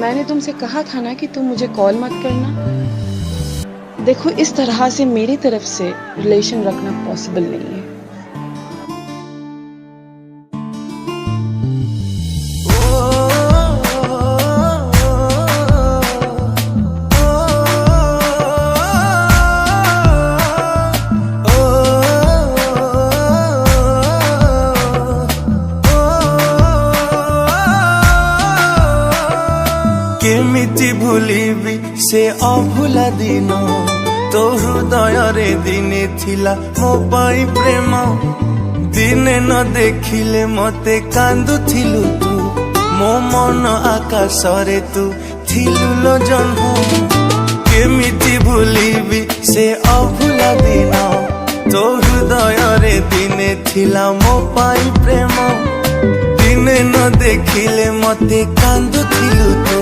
मैंने तुमसे कहा था ना कि तुम मुझे कॉल मत करना। देखो, इस तरह से मेरी तरफ से रिलेशन रखना पॉसिबल नहीं है। केमिति भूलिबी से अभुला दिन तो हृदय रे दिने थिला मो पाई प्रेम दिने न देखिले मते कांदुथिलु तू मो मन आकाश रे तू थिलु लो जन्म केमिति भूलिबी से अभुला दिन तो हृदय रे दिने थिला मो पाई प्रेम दिने न देखिले मते कांदुथिलु तू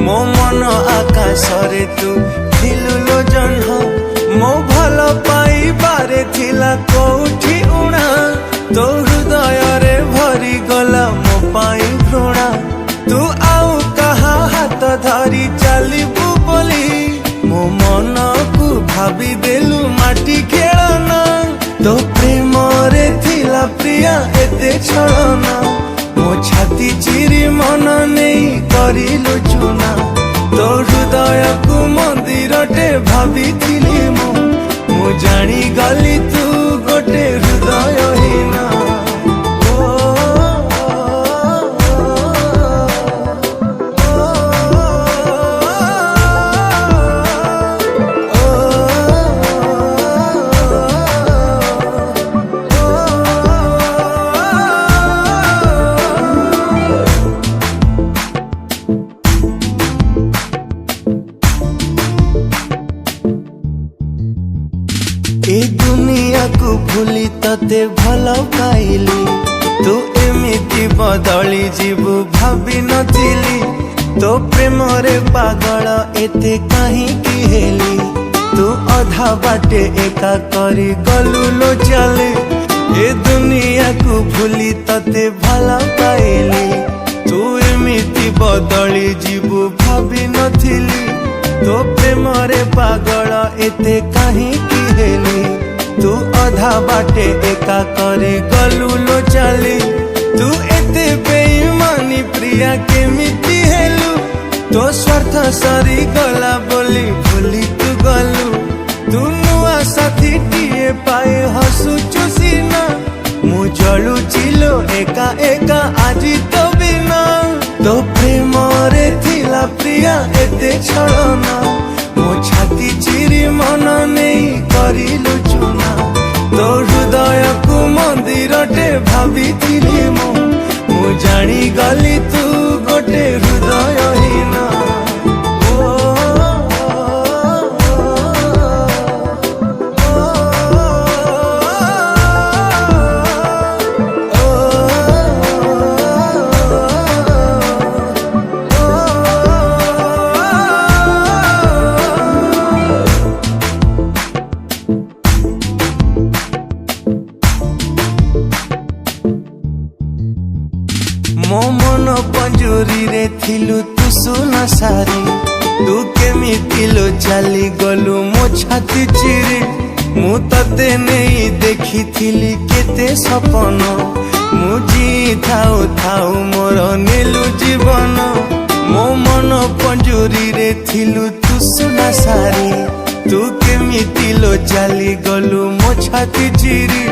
मो मन आकाश रे तू थिलु लो जन्म मो भल पाई बारे थिला कोठी उणा तो हृदय रे भरी गला मो पाई घृणा तू आउ कहा हाथ धरी चलिबु बोली मो मन को भाबी देलु माटी खेलना तो प्रेम रे थिला प्रिया एते छलना मो छाती चिरी मन नहीं करिलु चुना तो हृदय को मंदिर टे भाभी थिली मु जानी गली तू गोटे हृदय हीना ए दुनिया को भूली तते भल पाइली तू एमिति बदली जीवु भाभी नथिली तो प्रेम रे पागल एते कहीं की हेली तू अधा बाटे एका करी गलु लो चले ए दुनिया को भूली तते भल पाइली तू एमिति बदली जीवु भाभी नथिली तो प्रेम रे पागल एते कहीं की हेली तू अधा बाटे एका करी गलु लो चली तू एते बेईमानी प्रिया केमिति हेलु तो स्वार्थ सरी गला बोली भूली तू गलु तू नुआ साथी टीए पाए हसुचु सीना मु जलु चिलो एका एका आजी तो बिना तो प्रेम रे थिला प्रिया एते छलना मो छाती चिरी मन नहीं करिलु चुना तो हृदय को मंदिर टे भाभी थिली मु जानी गली तू गोटे हृदय हीना मो मन पंजुरी रे थिलु तू सुना सारी तू केमिति लो चली गलु मो छाती चिरी मु तते नहीं देखी थिली केते सपन मु जी थाउ थाउ मोर नेलु जीवन मो मन पंजुरी रे थिलु तू सुना सारी तू केमिति लो चली गलु मो छाती चिरी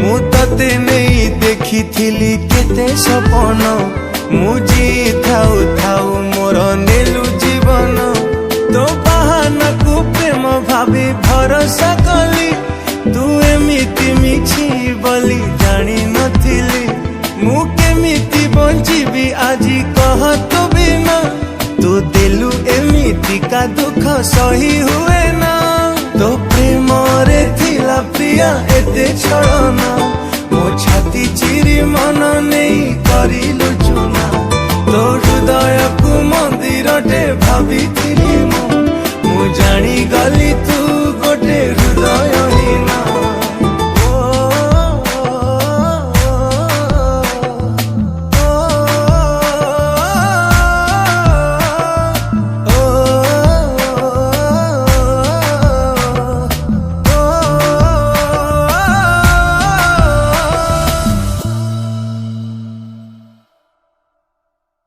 मु तते नहीं देखी थिली केते सपन मु जी थाउ थाउ मोर नेलु जीवन तो बहाना को प्रेम भाभी भरोसा कली तू एमिति मिछि बोली जानी नथिली मु केमिति बंचिबी आजी कह तो बिना तू देलु एमिति का दुख सही हुए ना तो प्रेम रे थिला प्रिया एते छलना मो छाती चिरी मन नहीं करिलु चुना तो हृदय को मंदिर टे भाभी